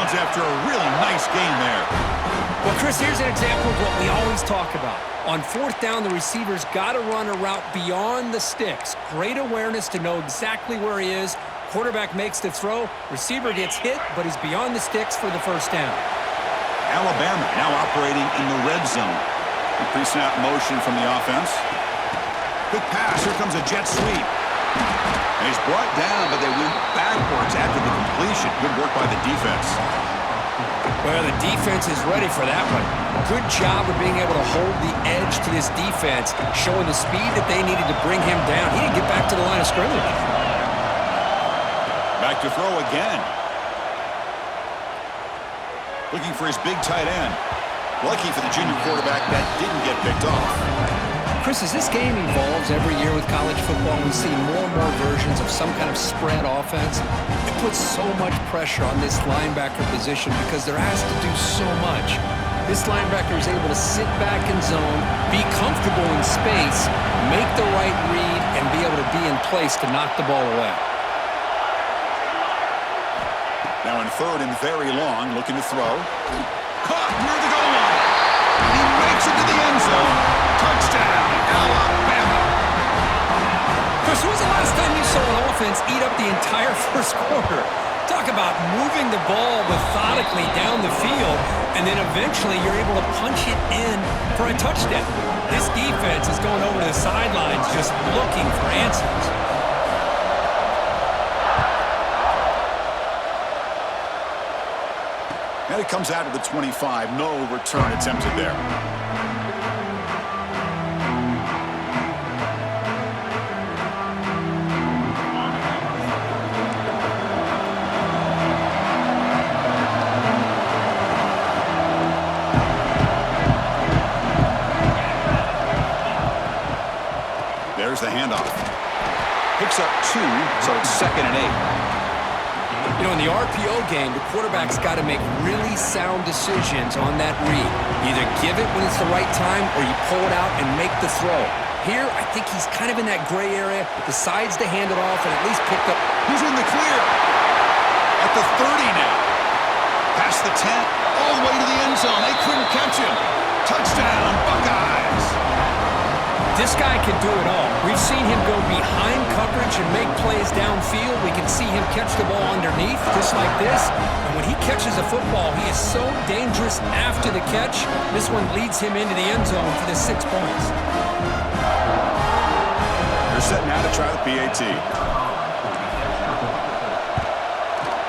downs after a really nice gain there. Well, Chris, here's an example of what we always talk about. On fourth down, the receiver's got to run a route beyond the sticks. Great awareness to know exactly where he is. Quarterback makes the throw. Receiver gets hit, but he's beyond the sticks for the first down. Alabama now operating in the red zone. The pre-snap motion from the offense. Quick pass. Here comes a jet sweep. And he's brought down, but they went backwards after the completion. Good work by the defense. Well, the defense is ready for that one. Good job of being able to hold the edge to this defense, showing the speed that they needed to bring him down. He didn't get back to the line of scrimmage. Back to throw again. Looking for his big tight end. Lucky for the junior quarterback that didn't get picked off. Chris, as this game evolves every year with college football, we see more and more versions of some kind of spread offense. It puts so much pressure on this linebacker position because they're asked to do so much. This linebacker is able to sit back in zone, be comfortable in space, make the right read, and be able to be in place to knock the ball away. Now in third and very long, looking to throw. Caught near the goal line. He makes it to the end zone. Touchdown, Alabama. Chris, when was the last time you saw an offense eat up the entire first quarter? Talk about moving the ball methodically down the field, and then eventually you're able to punch it in for a touchdown. This defense is going over to the sidelines just looking for answers. And it comes out of the 25. No return attempted there. There's the handoff. Picks up 2, so it's 2nd and 8. You know, in the RPO game, the quarterback's got to make really sound decisions on that read. Either give it when it's the right time or you pull it out and make the throw. Here, I think he's kind of in that gray area, decides to hand it off and at least pick up. He's in the clear. At the 30 now. Past the 10, all the way to the end zone. They couldn't catch him. Touchdown, Buckeyes. This guy can do it all. We've seen him go behind coverage and make plays downfield. We can see him catch the ball underneath, just like this. And when he catches a football, he is so dangerous after the catch. This one leads him into the end zone for the 6 points. They're set now to try the PAT.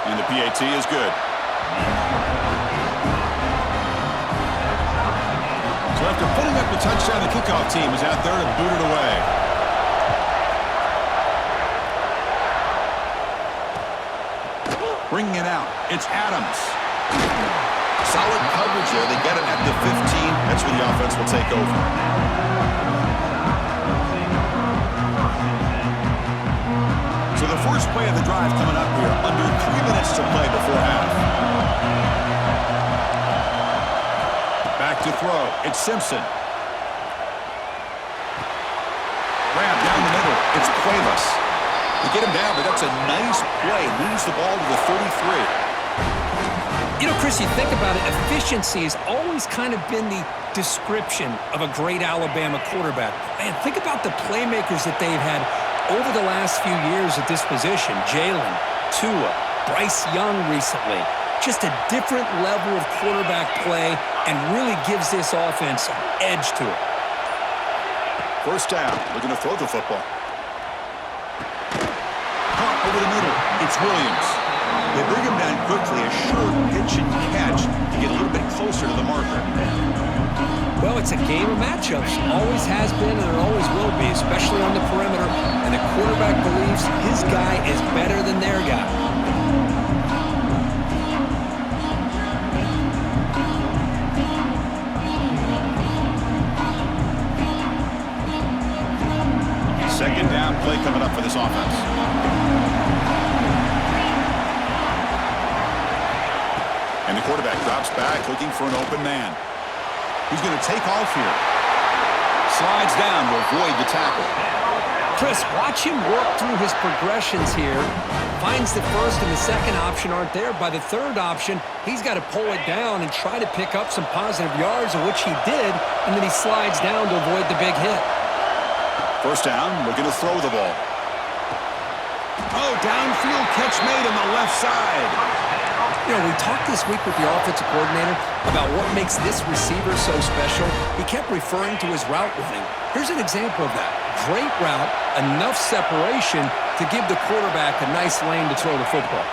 And the PAT is good. So after putting up the touchdown, the kickoff team is out there to boot it away. Bringing it out, it's Adams. Solid coverage there. They get it at the 15. That's where the offense will take over. So the first play of the drive coming up here. Under 3 minutes to play before half. Back to throw. It's Simpson. Grab down the middle. It's Cuevas. They get him down, but that's a nice play. Moves the ball to the 33. You know, Chris, you think about it, efficiency has always kind of been the description of a great Alabama quarterback. Man, think about the playmakers that they've had over the last few years at this position. Jalen, Tua, Bryce Young recently. Just a different level of quarterback play and really gives this offense an edge to it. First down, looking to throw the football. Caught over the middle, it's Williams. They bring him down quickly, a short pitch and catch to get a little bit closer to the marker. Well, it's a game of matchups. Always has been and it always will be, especially on the perimeter. And the quarterback believes his guy is better than their guy. Second down play coming up for this offense. And the quarterback drops back, looking for an open man. He's going to take off here. Slides down to avoid the tackle. Chris, watch him work through his progressions here. Finds the first and the second option aren't there. By the third option, he's got to pull it down and try to pick up some positive yards, of which he did, and then he slides down to avoid the big hit. First down, looking to throw the ball. Oh, downfield catch made on the left side. You know, we talked this week with the offensive coordinator about what makes this receiver so special. He kept referring to his route running. Here's an example of that. Great route, enough separation to give the quarterback a nice lane to throw the football.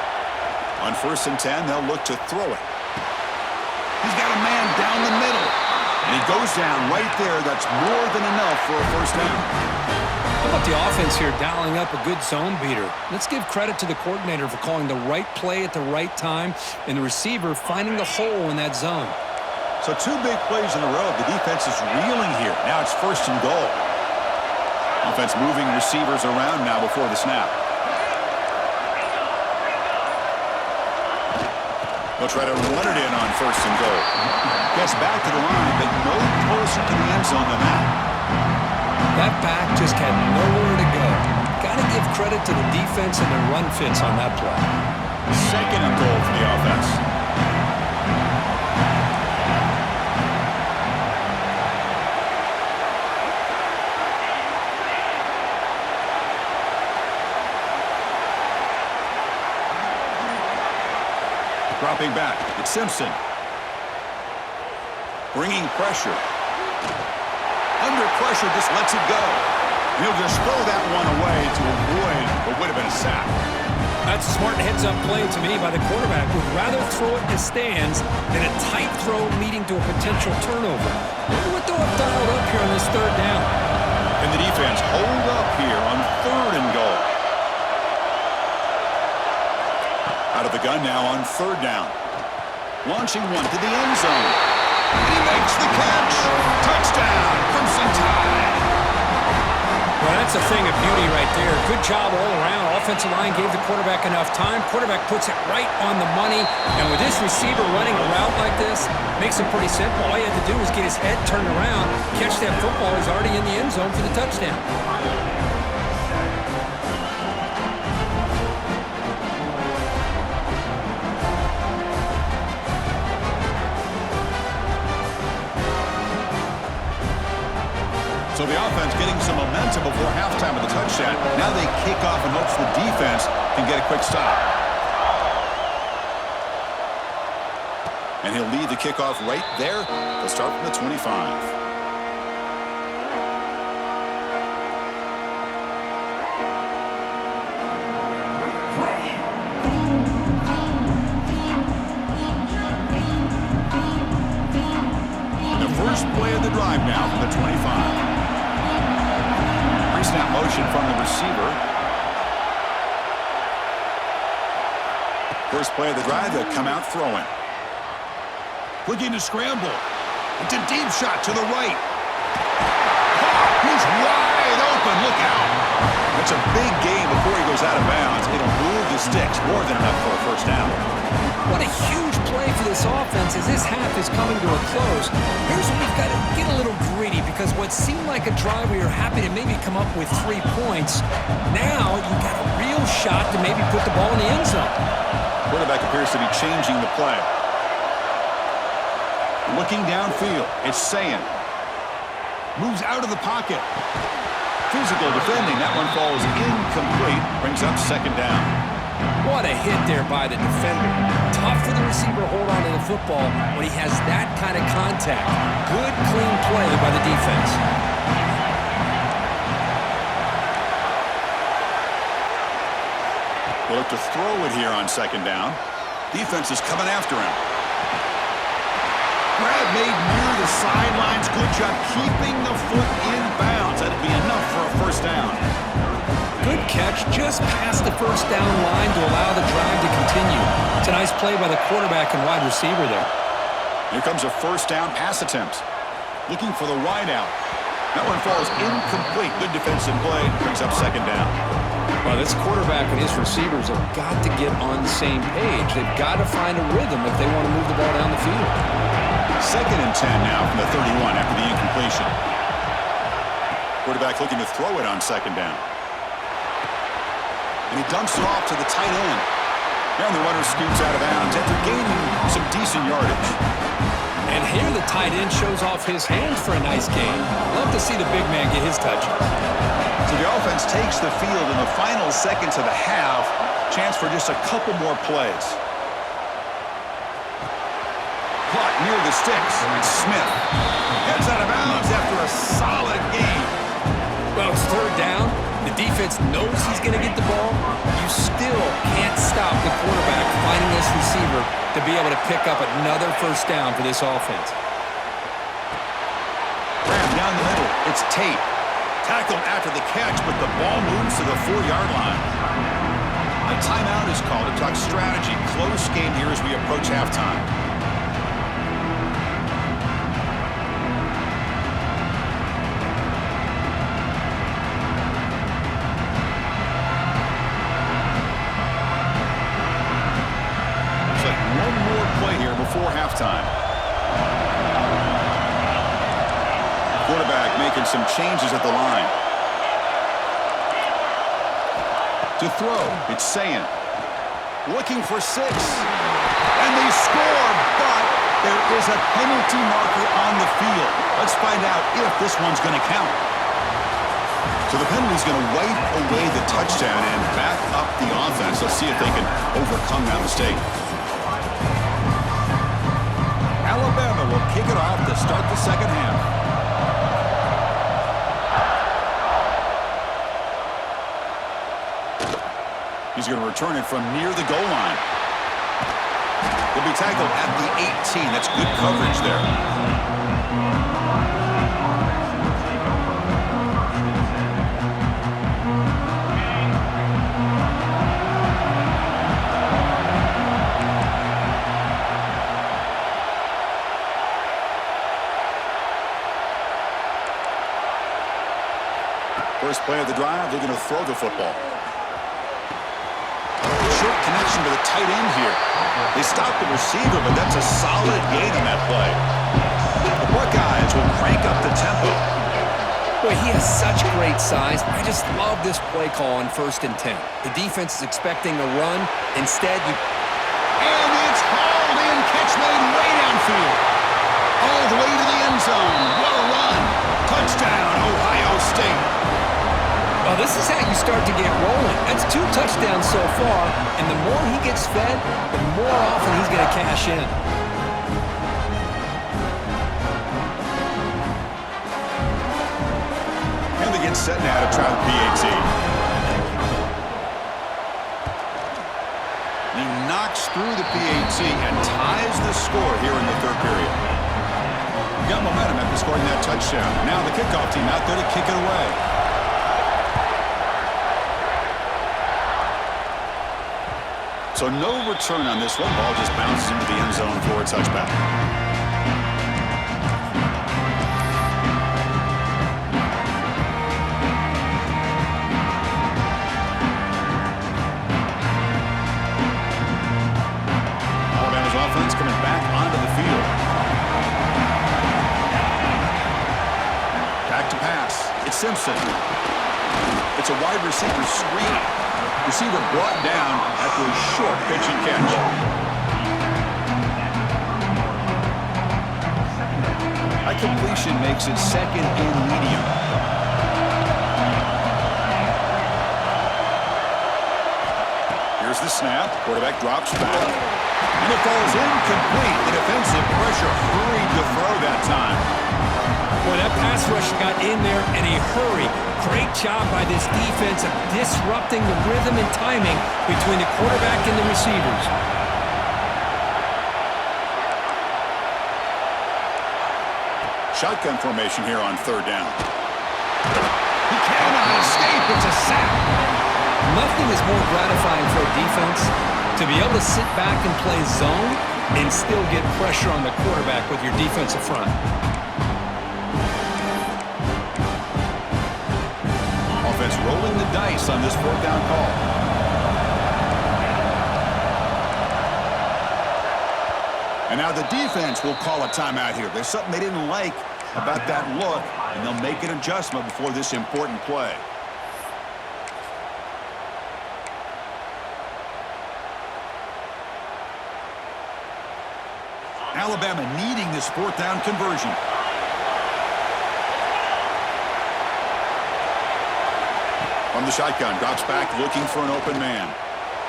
On 1st and 10, they'll look to throw it. He's got a man down the middle. And he goes down right there. That's more than enough for a first down. How about the offense here dialing up a good zone beater? Let's give credit to the coordinator for calling the right play at the right time and the receiver finding the hole in that zone. So 2 big plays in a row. The defense is reeling here. Now it's 1st and goal. Offense moving receivers around now before the snap. They'll try to run it in on 1st and goal. Gets back to the line, but no closer to the end zone than that. That back just had nowhere to go. Got to give credit to the defense and the run fits on that play. 2nd and goal for the offense. Dropping back, it's Simpson. Bringing pressure. Under pressure, just lets it go. He'll just throw that one away to avoid what would have been a sack. That's a smart heads-up play to me by the quarterback. Would rather throw it in the stands than a tight throw leading to a potential turnover. Wonder what they'll have dialed up here on this 3rd down. And the defense hold up here on 3rd and goal. Out of the gun now on 3rd down. Launching one to the end zone. He makes the catch. Touchdown, Crimson Tide. Well, that's a thing of beauty right there. Good job all around. Offensive line gave the quarterback enough time. Quarterback puts it right on the money. And with this receiver running a route like this, makes it pretty simple. All you had to do was get his head turned around, catch that football. He's already in the end zone for the touchdown. So the offense getting some momentum before halftime of the touchdown. Now they kick off in hopes the defense can get a quick stop. And he'll lead the kickoff right there. They'll start from the 25. The first play of the drive now from the 25. Pre-snap motion from the receiver. First play of the drive, they'll come out throwing. Looking to scramble. It's a deep shot to the right. He's wide open. Look out. That's a big gain before he goes out of bounds. It'll move the sticks. More than enough for a first down. What a huge play for this offense as this half is coming to a close. Here's where we've got to get a little greedy because what seemed like a drive where you're happy to maybe come up with 3 points, now you've got a real shot to maybe put the ball in the end zone. Quarterback appears to be changing the play. Looking downfield, it's Sayin. Moves out of the pocket. Physical defending. That one falls incomplete. Brings up 2nd down. What a hit there by the defender. Tough for the receiver to hold on to the football when he has that kind of contact. Good, clean play by the defense. They look to throw it here on 2nd down. Defense is coming after him. Grab made near the sidelines. Good job keeping the foot in bounds. That'd be enough for a first down. Good catch just past the first down line to allow the drive to continue. It's a nice play by the quarterback and wide receiver there. Here comes a first down pass attempt. Looking for the wide out. That one falls incomplete. Good defensive play. Brings up 2nd down. Well, this quarterback and his receivers have got to get on the same page. They've got to find a rhythm if they want to move the ball down the field. 2nd and 10 now from the 31 after the incompletion. Quarterback looking to throw it on 2nd down. And he dumps it off to the tight end. And the runner scoots out of bounds after gaining some decent yardage. And here the tight end shows off his hands for a nice gain. Love to see the big man get his touches. So the offense takes the field in the final seconds of the half. Chance for just a couple more plays. Clock near the sticks. And Smith heads out of bounds after a solid gain. Well, it's third down. The defense knows he's going to get the ball. You still can't stop the quarterback finding this receiver to be able to pick up another first down for this offense. Ram down the middle. It's Tate. Tackled after the catch, but the ball moves to the 4-yard line. A timeout is called to talk strategy. Close game here as we approach halftime. One more play here before halftime. Quarterback making some changes at the line. To throw, it's Sayin. Looking for 6. And they score, but there is a penalty marker on the field. Let's find out if this one's going to count. So the penalty's going to wipe away the touchdown and back up the offense. Let's see if they can overcome that mistake. Alabama will kick it off to start the second half. He's going to return it from near the goal line. He'll be tackled at the 18. That's good coverage there. First play of the drive, they're going to throw the football. Short connection to the tight end here. They stopped the receiver, but that's a solid gain on that play. The Buckeyes will crank up the tempo. Boy, he has such great size. I just love this play call on 1st and 10. The defense is expecting a run. Instead, And it's hauled in. Catch made way downfield. All the way to the end zone. What a run. Touchdown, Ohio State. Well, this is how you start to get rolling. That's 2 touchdowns so far, and the more he gets fed, the more often he's going to cash in. And they get set now to try the PAT. He knocks through the PAT and ties the score here in the third period. Got momentum after scoring that touchdown. Now the kickoff team out there to kick it away. So no return on this one. Ball just bounces into the end zone for a touchback. Alabama's offense coming back onto the field. Back to pass. It's Simpson. It's a wide receiver screen. Receiver brought down after a short pitch and catch. High completion makes it 2nd and medium. Here's the snap. Quarterback drops back. And it falls incomplete. The defensive pressure hurried to throw that time. Boy, that pass rush got in there in a hurry. Great job by this defense of disrupting the rhythm and timing between the quarterback and the receivers. Shotgun formation here on 3rd down. He cannot escape. It's a sack. Nothing is more gratifying for a defense to be able to sit back and play zone and still get pressure on the quarterback with your defensive front. Offense rolling the dice on this 4th down call. And now the defense will call a timeout here. There's something they didn't like about that look, and they'll make an adjustment before this important play. Alabama needing this fourth down conversion. From the shotgun, drops back looking for an open man.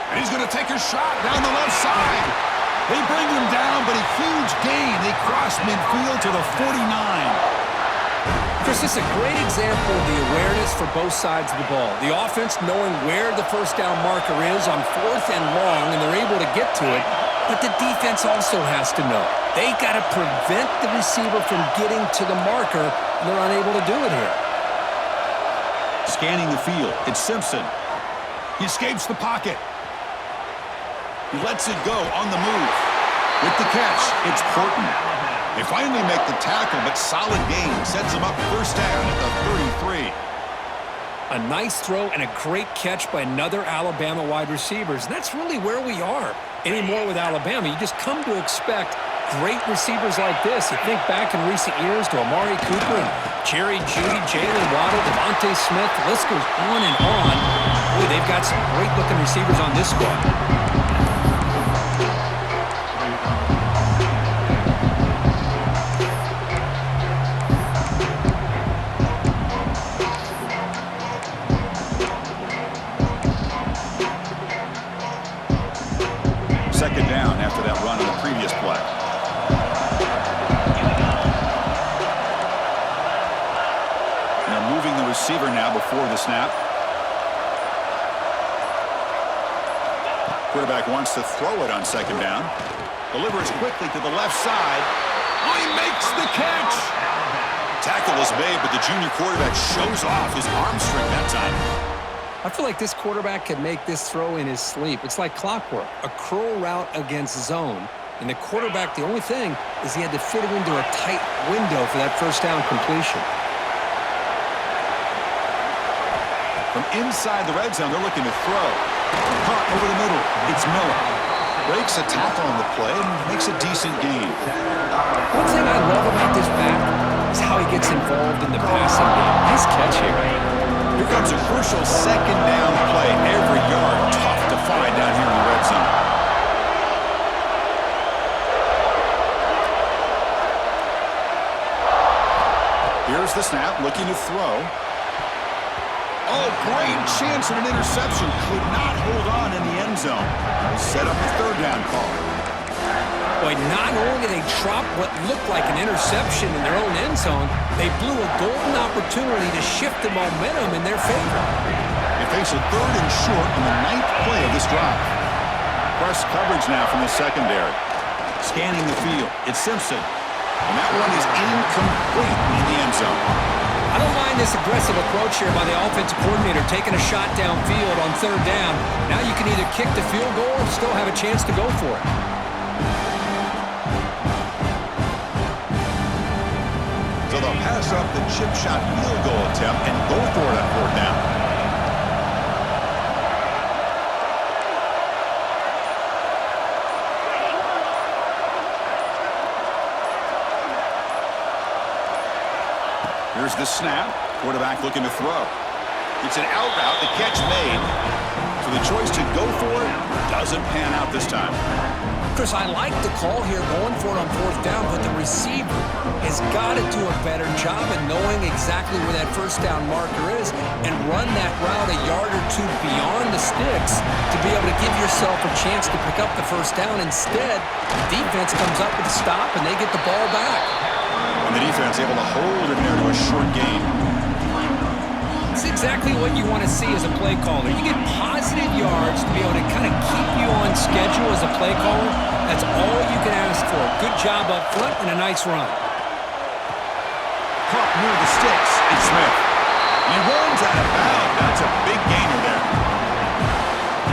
And he's going to take a shot down the left side. They bring him down, but a huge gain. They cross midfield to the 49. Chris, this is a great example of the awareness for both sides of the ball. The offense knowing where the first down marker is on 4th and long, and they're able to get to it. But the defense also has to know. They got to prevent the receiver from getting to the marker, and they're unable to do it here. Scanning the field, it's Simpson. He escapes the pocket. He lets it go on the move. With the catch, it's Horton. They finally make the tackle, but solid gain sets them up first down at the 33. A nice throw and a great catch by another Alabama wide receivers. And that's really where we are anymore with Alabama. You just come to expect great receivers like this. You think back in recent years to Amari Cooper and Jerry Jeudy, Jalen Waddle, Devontae Smith. The list goes on and on. Boy, they've got some great-looking receivers on this squad. Second down after that run on the previous play. And they're moving the receiver now before the snap. Quarterback wants to throw it on second down. Delivers quickly to the left side. Oh, he makes the catch! Tackle is made, but the junior quarterback shows off his arm strength that time. I feel like this quarterback can make this throw in his sleep. It's like clockwork, a curl route against zone. And the quarterback, the only thing is he had to fit it into a tight window for that first down completion. From inside the red zone, they're looking to throw. Caught over the middle. It's Miller. Breaks a tackle on the play and makes a decent gain. One thing I love about this back is how he gets involved in the passing game. Nice catch here. Here comes a crucial second down play. Every yard tough to find down here in the red zone. Here's the snap, looking to throw. Oh, great chance at an interception. Could not hold on in the end zone. They set up a third down call. Boy, not only did they drop what looked like an interception in their own end zone, they blew a golden opportunity to shift the momentum in their favor. They face a third and short on the 9th play of this drive. Press coverage now from the secondary. Scanning the field, it's Simpson. And that one is incomplete in the end zone. I don't mind this aggressive approach here by the offensive coordinator, taking a shot downfield on third down. Now you can either kick the field goal or still have a chance to go for it. So they'll pass up the chip shot field goal attempt and go for it on fourth down. Here's the snap. Quarterback looking to throw. It's an out route. The catch made. So the choice to go for it doesn't pan out this time. Chris, I like the call here going for it on fourth down, but the receiver has got to do a better job of knowing exactly where that first down marker is and run that route a yard or two beyond the sticks to be able to give yourself a chance to pick up the first down. Instead, the defense comes up with a stop and they get the ball back. And the defense able to hold him there to a short gain. It's exactly what you want to see as a play caller. You get positive yards to be able to kind of keep you on schedule as a play caller. That's all you can ask for. Good job up front and a nice run. Caught near the sticks. It's Smith. He runs out of bounds. That's a big gainer there.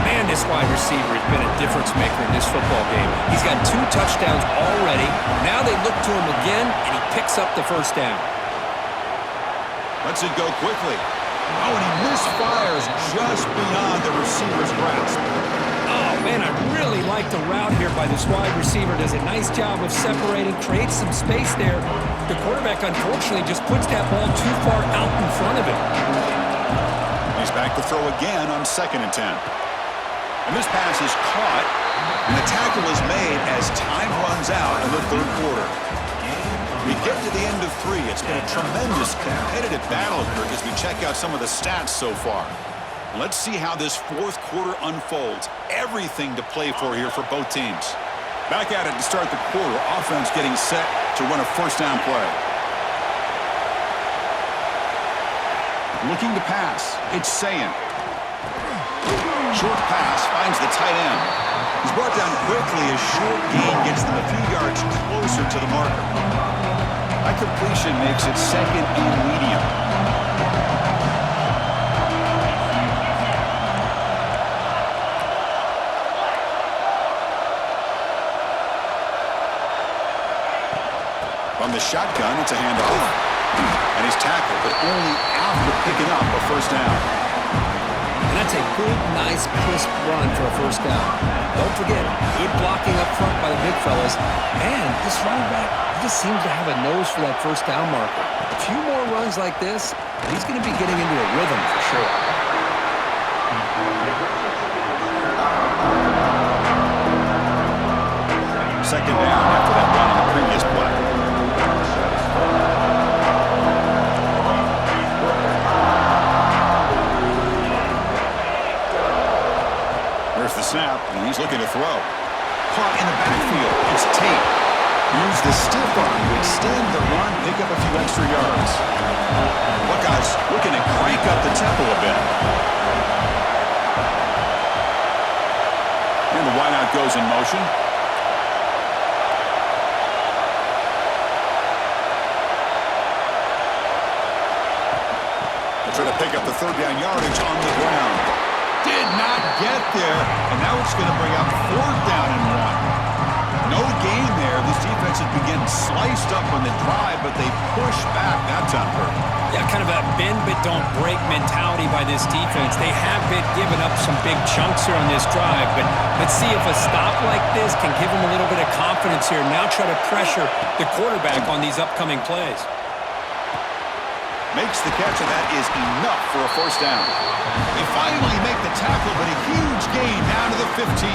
Man, this wide receiver has been a difference maker in this football game. He's got 2 touchdowns already. Now they look to him again, and he picks up the first down. Lets it go quickly. Oh, and he misfires just beyond the receiver's grasp. Oh, man, I really like the route here by this wide receiver. Does a nice job of separating, creates some space there. The quarterback, unfortunately, just puts that ball too far out in front of him. He's back to throw again on 2nd and 10. And this pass is caught, and the tackle is made as time runs out on the third quarter. We get to the end of 3. It's been a tremendous competitive battle, Kirk, as we check out some of the stats so far. Let's see how this fourth quarter unfolds. Everything to play for here for both teams. Back at it to start the quarter. Offense getting set to run a first down play. Looking to pass. It's Sayin. Short pass finds the tight end. He's brought down quickly as short gain gets them a few yards closer to the marker. That completion makes it second and medium. From the shotgun, it's a handoff. And he's tackled, but only after picking up a first down. And that's a good, nice, crisp run for a first down. Don't forget, good blocking up front by the big fellas. And this running back, he just seems to have a nose for that first down marker. A few more runs like this, he's going to be getting into a rhythm for sure. Second down after that run on the previous play. There's the snap, and he's looking to throw. Caught in the backfield. It's Tate. Use the stiff arm to extend the run, pick up a few extra yards. Buckeyes looking to crank up the tempo a bit. And the wideout goes in motion. They try to pick up the third down yardage on the ground. Did not get there, and now it's going to bring up fourth down and 1. No gain there. This defense has been getting sliced up on the drive, but they push back that time, Kirk. Yeah, kind of a bend but don't break mentality by this defense. They have been giving up some big chunks here on this drive, but let's see if a stop like this can give them a little bit of confidence here. Now try to pressure the quarterback on these upcoming plays. Makes the catch, and that is enough for a first down. They finally make the tackle, but a huge gain down to the 15.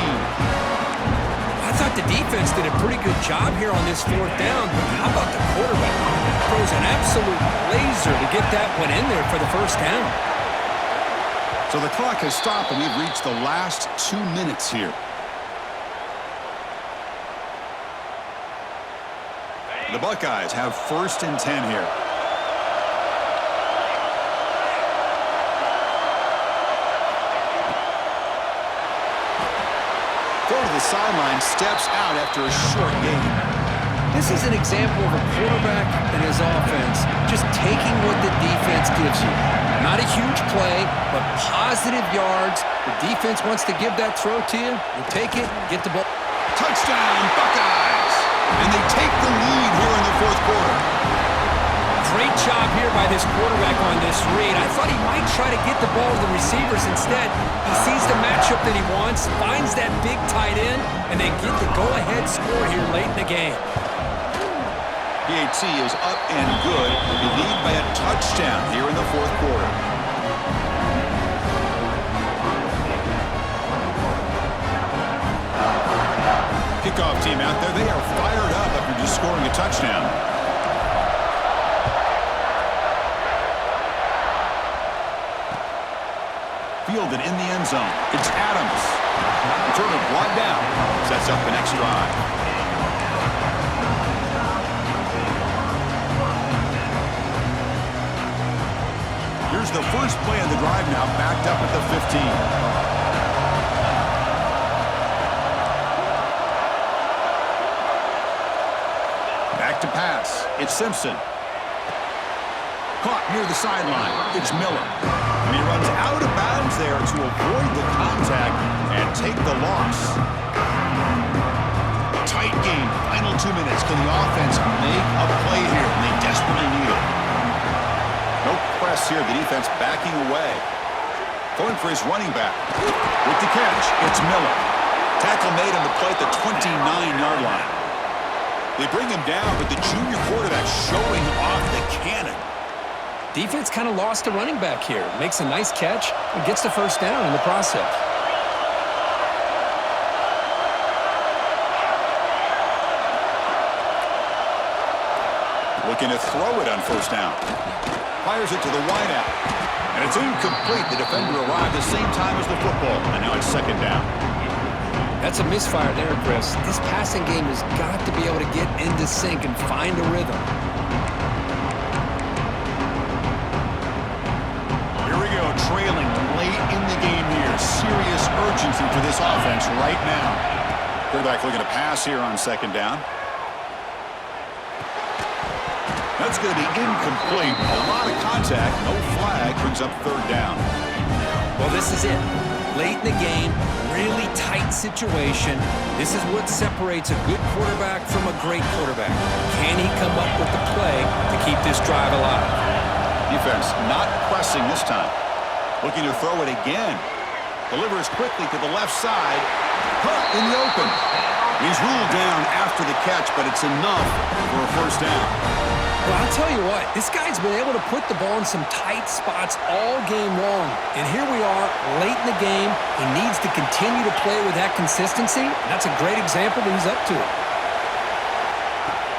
I thought the defense did a pretty good job here on this fourth down, but how about the quarterback? Throws an absolute laser to get that one in there for the first down. So the clock has stopped, and we've reached the last 2 minutes here. The Buckeyes have first and 10 here. Sideline steps out after a short gain. This is an example of a quarterback and his offense just taking what the defense gives you. Not a huge play, but positive yards. The defense wants to give that throw to you. You take it, get the ball. Touchdown, Buckeyes! And they take the lead here in the fourth quarter. Great job here by this quarterback on this read. I thought he might try to get the ball to the receivers. Instead, he sees the matchup that he wants, finds that big tight end, and they get the go-ahead score here late in the game. PAT is up and good. They lead by a touchdown here in the fourth quarter. Kickoff team out there. They are fired up after just scoring a touchdown. Fielded in the end zone. It's Adams. Return it brought down. Sets up the next drive. Here's the first play of the drive now, backed up at the 15. Back to pass. It's Simpson. Caught near the sideline. It's Miller. And he runs out of bounds there to avoid the contact and take the loss. Tight game. Final 2 minutes. Can the offense make a play here? And they desperately need it. No press here. The defense backing away. Going for his running back. With the catch, it's Miller. Tackle made on the play at the 29-yard line. They bring him down, but the junior quarterback showing off the cannon. Defense kind of lost a running back here. Makes a nice catch and gets the first down in the process. Looking to throw it on first down. Fires it to the wideout. And it's incomplete. The defender arrived the same time as the football. And now it's second down. That's a misfire there, Chris. This passing game has got to be able to get into sync and find a rhythm. Here we go, trailing late in the game here. Serious urgency for this offense right now. Quarterback looking to pass here on second down. That's going to be incomplete. A lot of contact. No flag. Brings up third down. Well, this is it. Late in the game, really tight situation. This is what separates a good quarterback from a great quarterback. Can he come up with the play to keep this drive alive? Defense not pressing this time. Looking to throw it again. Delivers quickly to the left side. Caught in the open. He's ruled down after the catch, but it's enough for a first down. Well, I'll tell you what, this guy's been able to put the ball in some tight spots all game long. And here we are, late in the game. He needs to continue to play with that consistency. That's a great example that he's up to it.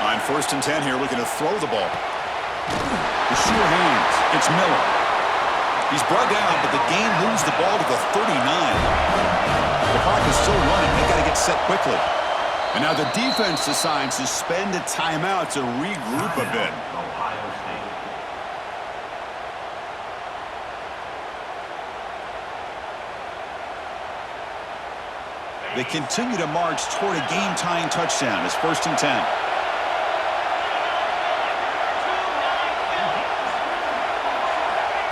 On 1st and 10 here, looking to throw the ball. The sure hands. It's Miller. He's brought down, but the game moves the ball to the 39. The clock is still running. They got to get set quickly. And now the defense decides to spend a timeout to regroup a bit. They continue to march toward a game-tying touchdown. It's 1st and 10.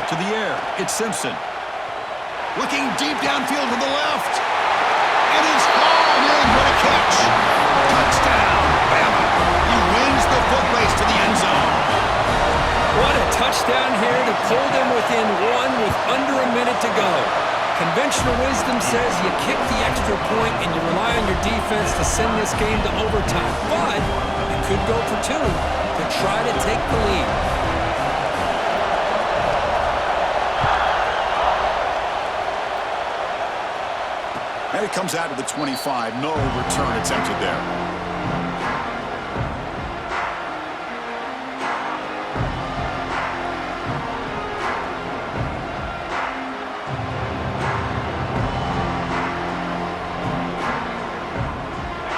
To the air, it's Simpson. Looking deep downfield to the left. And it's hauled in. What a catch. Touchdown, Bama. He wins the foot race to the end zone. What a touchdown here to pull them within one with under a minute to go. Conventional wisdom says you kick the extra point and you rely on your defense to send this game to overtime. But you could go for two to try to take the lead. And it comes out of the 25. No return attempted there.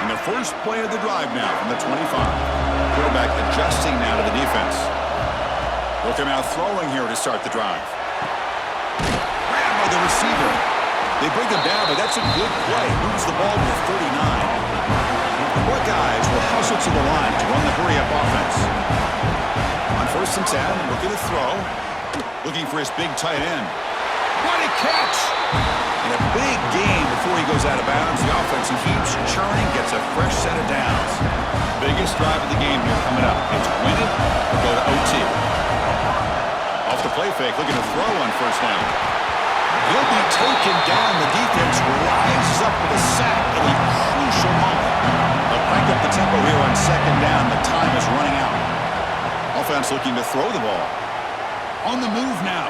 And the first play of the drive now from the 25. Quarterback adjusting now to the defense. They'll come out throwing here to start the drive. Grabbed by the receiver. They bring him down, but that's a good play. Moves the ball to the 39. The Buckeyes will hustle to the line to run the hurry-up offense. On 1st and 10, looking to throw. Looking for his big tight end. What a catch! And a big gain before he goes out of bounds. The offense keeps churning, gets a fresh set of downs. Biggest drive of the game here coming up. It's win it or go to OT. Off the play fake, looking to throw on 1st down. He'll be taken down. The defense rises up with a sack at a crucial moment. They'll crank up the tempo here on 2nd down. The time is running out. Offense looking to throw the ball. On the move now.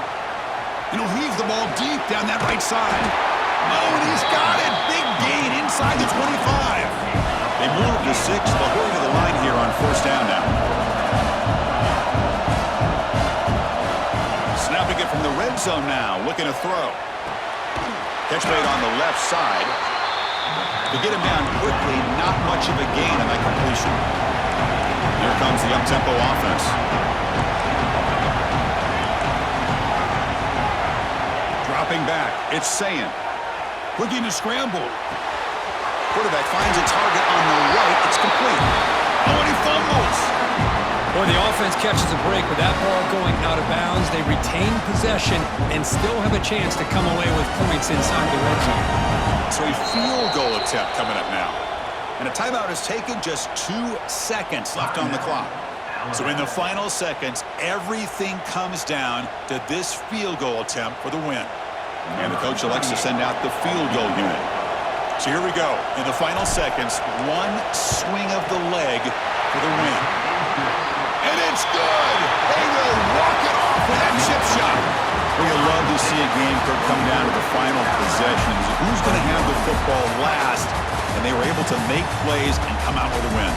And he'll heave the ball deep down that right side. Oh, and he's got it. Big gain inside the 25. They move to 6. They'll hurry to the line here on 1st down now. Snapping it from the red zone now, looking to throw. Catch made on the left side. To get him down quickly, not much of a gain on that completion. Here comes the up-tempo offense. Dropping back, it's Sayin. Looking to scramble. Quarterback finds a target on the right. It's complete. Oh, and he fumbles. Boy, the offense catches a break with that ball going out of bounds. They retain possession and still have a chance to come away with points inside the red zone. So a field goal attempt coming up now. And a timeout is taken, just 2 seconds left on the clock. So in the final seconds, everything comes down to this field goal attempt for the win. And the coach elects to send out the field goal unit. So here we go. In the final seconds, one swing of the leg for the win. And it's good! They will walk it off with that chip shot. We love to see a game come down to the final possessions. Who's going to have the football last? And they were able to make plays and come out with a win.